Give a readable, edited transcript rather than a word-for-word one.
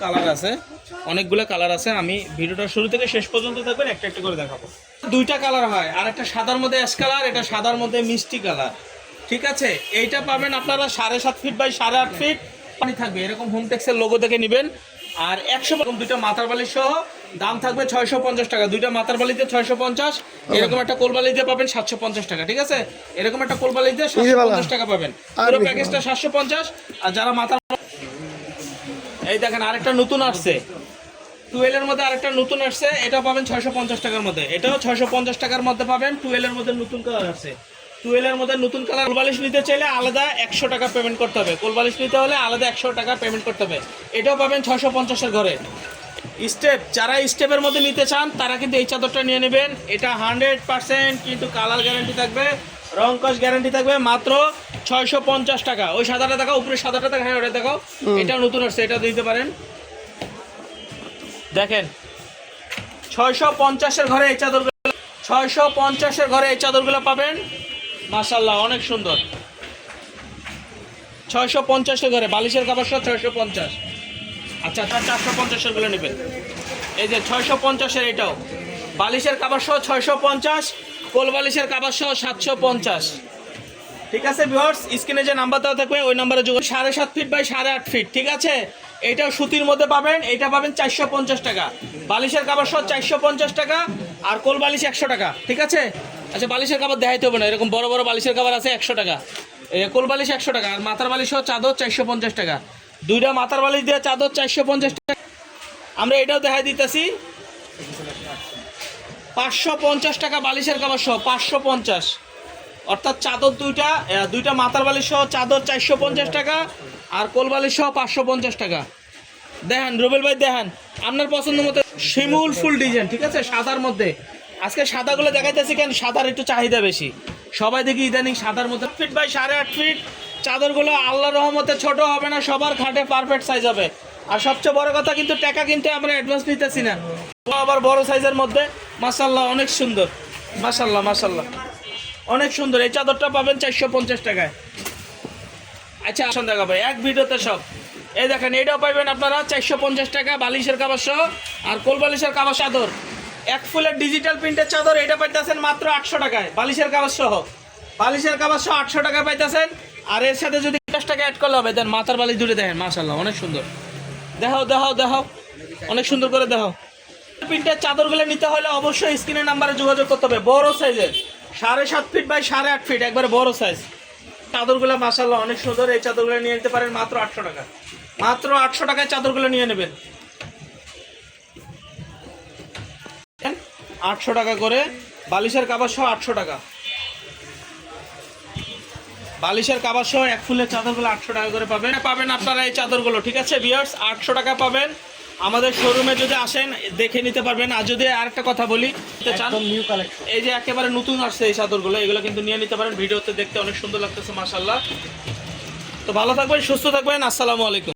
Colourful colour আছে, অনেকগুলো colour আছে। আমি ভিডিওটা শুরু থেকে শেষ পর্যন্ত থাকবেন, একটা একটা করে দেখাবো। দুইটা কালার হয়, আর একটা সাদার মধ্যে অ্যাশ কালার, এটা সাদার মধ্যে মিষ্টি কালার। ঠিক আছে, এইটা পাবেন আপনারা 7.5 ফিট বাই 8.5 ফিট পানি থাকবে, এরকম হোমটেক্সের লোগো দেখে নেবেন। আর 100 এরকম দুইটা মাথার বালিশ সহ দাম থাকবে 650 টাকা। দুইটা মাথার বালিশ দিয়ে 650, এরকম একটা কোলবালিশ দিয়ে পাবেন 750 টাকা। ঠিক আছে, এরকম একটা কোলবালিশ দিয়ে 750 টাকা পাবেন। পুরো প্যাকেজটা 750। আর যারা মাথার, এই দেখেন আরেকটা নতুন আসছে 12 এর মধ্যে, আরেকটা নতুন আসছে, এটা পাবেন 650 টাকার মধ্যে। এটাও 650 টাকার মধ্যে পাবেন। 12 এর মধ্যে নতুন কালার আছে, 12 এর মধ্যে নতুন কালার। কোলবালিশ নিতে চাইলে আলাদা 100 টাকা পেমেন্ট করতে হবে, কোলবালিশ নিতে হলে আলাদা 100 টাকা পেমেন্ট করতে হবে। এটাও পাবেন 650 এর ঘরে। স্টেপ, যারা স্টেপের মধ্যে নিতে চান তারা কিন্তু এই চাদরটা নিয়ে নেবেন। এটা 100% কিন্তু কালার গ্যারান্টি থাকবে, রং কস গ্যারান্টি থাকবে, মাত্র 650 টাকা। ওই সাদাটা দেখাও, উপরে সাদাটা দেখাও, হ্যাঁ ওটা দেখাও, এটা নতুন আসছে, এটা দিতে পারেন। দেখেন 650 এর ঘরে এই চাদরগুলো, 650 এর ঘরে এই চাদরগুলো পাবেন। মাশাআল্লাহ অনেক সুন্দর। 650 এর ঘরে বালিশের কাপড় সহ 650। আচ্ছা, তার 450 এর গুলো নেবেন। এই যে 650 এর, এটাও বালিশের কাপড় সহ 650, কোল বালিশের কাপড় সহ 750। ঠিক আছে ভিউয়ার্স, স্ক্রিনে যে নাম্বার দেওয়া থাকবে ওই নাম্বারে যোগাযোগ। 7.5 ফিট বাই 8.5 ফিট। ঠিক আছে, এটাও সুতির মধ্যে পাবেন, এটা পাবেন 450 টাকা। বালিশের কাপড় সহ 450 টাকা, আর কোল বালিশ 100 টাকা। ঠিক আছে, আচ্ছা বালিশের কাপড় দেখাইতে হবে না, এরকম বড় বড় বালিশের কাপড় আছে 100 টাকা, কোল বালিশ 100 টাকা, আর মাথার বালিশ সহ চাদর 450 টাকা। দুইটা মাথার বালিশ দিয়ে চাদর 450 টাকা। আমরা এটাও দেখাই দিতেছি 550 টাকা বালিশের কাপড় সহ, 550। অর্থাৎ চাদর দুইটা মাথার বালিশ সহ চাদর 450 টাকা, আর কোল বালিশ সহ 550 টাকা। দেখেন রুবেল ভাই, দেখেন আপনার পছন্দ মতো শিমুল ফুল ডিজাইন। ঠিক আছে, সাদার মধ্যে। আজকে সাদাগুলো দেখাইতেছি কেন, সাদার একটু চাহিদা বেশি, সবাই দেখি ইদানিং সাদার মধ্যে। ফিট বাই 8.5 ফিট চাদরগুলো আল্লাহর রহমতে ছোট হবে না, সবার খাটে পারফেক্ট সাইজ হবে। আর সবচেয়ে বড় কথা কিন্তু টাকা কিন্তু আমরা অ্যাডভান্স নিতেছি না, আবার বড় সাইজের মধ্যে। মাশাআল্লাহ অনেক সুন্দর, মাশাআল্লাহ মাশাআল্লাহ অনেক সুন্দর। এই চাদরটা পাবেন 450 টাকায়। আচ্ছা আসুন দেখাবো এক ভিডিওতে সব। এই দেখেন, এটাও পাবেন আপনারা 450 টাকা বালিশের কাপড় সহ, আর কোল বালিশের কাপড় চাদর, এক ফুলের ডিজিটাল প্রিন্টের চাদর, এটা পাইতেছেন মাত্র 800 টাকায় বালিশের কাপড় সহ। বালিশের কাপড় সহ 800 টাকায় পাইতেছেন। আর এর সাথে যদি 50 টাকা অ্যাড করলে হবে। দেন মাথার বালিশ দুটো দেখেন, মাশাআল্লাহ অনেক সুন্দর। দেখাও দেখাও দেখাও, অনেক সুন্দর করে দেখাও। প্রিন্টের চাদরগুলো নিতে হলে অবশ্যই স্ক্রিনের নাম্বারে যোগাযোগ করতে হবে। বড় সাইজের 7.5 ফিট বাই 8.5 ফিট, একবারে বড় সাইজ চাদরগুলো মাশাআল্লাহ অনেক সুন্দর। এই চাদরগুলো নিয়ে নিতে পারেন মাত্র 800 টাকা। মাত্র 800 টাকায় চাদরগুলো নিয়ে নেবেন। 800 টাকা করে বালিশের কাপড় সহ 800 টাকা। বালিশের কাপড় সহ এক ফুলের চাদরগুলো 800 টাকা করে পাবেন আপনারা এই চাদরগুলো। ঠিক আছে ভিউয়ার্স, 800 টাকা পাবেন। আমাদের শোরুমে যদি আসেন দেখে নিতে পারবেন। আর যদি আরেকটা কথা বলি, নিউ কালেকশন, এই যে একেবারে নতুন আসছে এই চাদরগুলো, এগুলো কিন্তু নিয়ে নিতে পারেন। ভিডিওতে দেখতে অনেক সুন্দর লাগতেছে মাশাআল্লাহ। তো ভালো থাকবেন, সুস্থ থাকবেন, আসসালামু আলাইকুম।